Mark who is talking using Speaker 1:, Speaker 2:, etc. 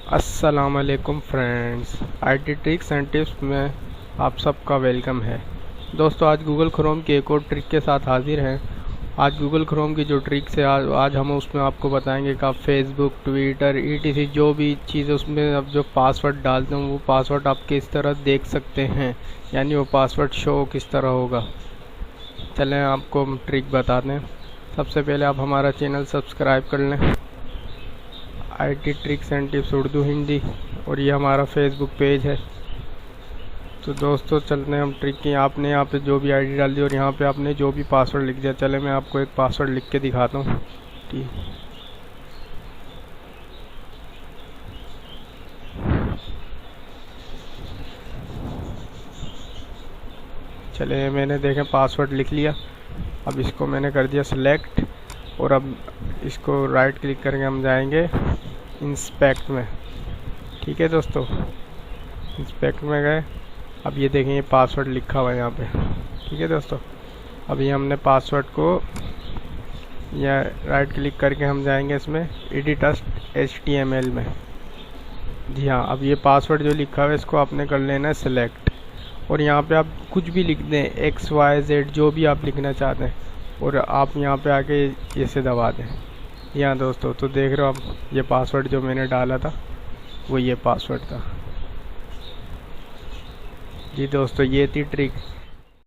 Speaker 1: अस्सलामुअलैकुम friends, IT tricks and tips में आप सबका वेलकम है। दोस्तों, आज गूगल क्रोम की एक और ट्रिक के साथ हाजिर हैं। आज गूगल क्रोम की जो ट्रिक्स है आज हम उसमें आपको बताएंगे कि आप फेसबुक, ट्विटर, ईटीसी जो भी चीज़ उसमें आप जो पासवर्ड डालते हैं वो पासवर्ड आप किस तरह देख सकते हैं, यानी वो पासवर्ड शो किस तरह होगा। चलें आपको हम ट्रिक बता दें। सबसे पहले आप हमारा चैनल सब्सक्राइब कर लें, IT tricks and tips Urdu Hindi, और ये हमारा फेसबुक पेज है। तो दोस्तों चलते हैं हम ट्रिक की। आपने यहाँ पे जो भी आईडी डाल दी और यहाँ पे आपने जो भी पासवर्ड लिख दिया। चले मैं आपको एक पासवर्ड लिख के दिखाता हूँ। ठीक, चले मैंने देखें पासवर्ड लिख लिया। अब इसको मैंने कर दिया सिलेक्ट, और अब इसको राइट क्लिक करके हम जाएंगे इंस्पेक्ट में। ठीक है दोस्तों, इंस्पेक्ट में गए। अब ये देखें ये पासवर्ड लिखा हुआ है यहाँ पे। ठीक है दोस्तों, अभी हमने पासवर्ड को या राइट क्लिक करके हम जाएंगे इसमें एडिट HTML में। जी हाँ, अब ये पासवर्ड जो लिखा हुआ है इसको आपने कर लेना है सिलेक्ट, और यहाँ पे आप कुछ भी लिख दें, XYZ जो भी आप लिखना चाहते हैं, और आप यहाँ पे आके इसे दबा दें। यहाँ दोस्तों तो देख रहे हो आप, ये पासवर्ड जो मैंने डाला था वो ये पासवर्ड था। जी दोस्तों, ये थी ट्रिक।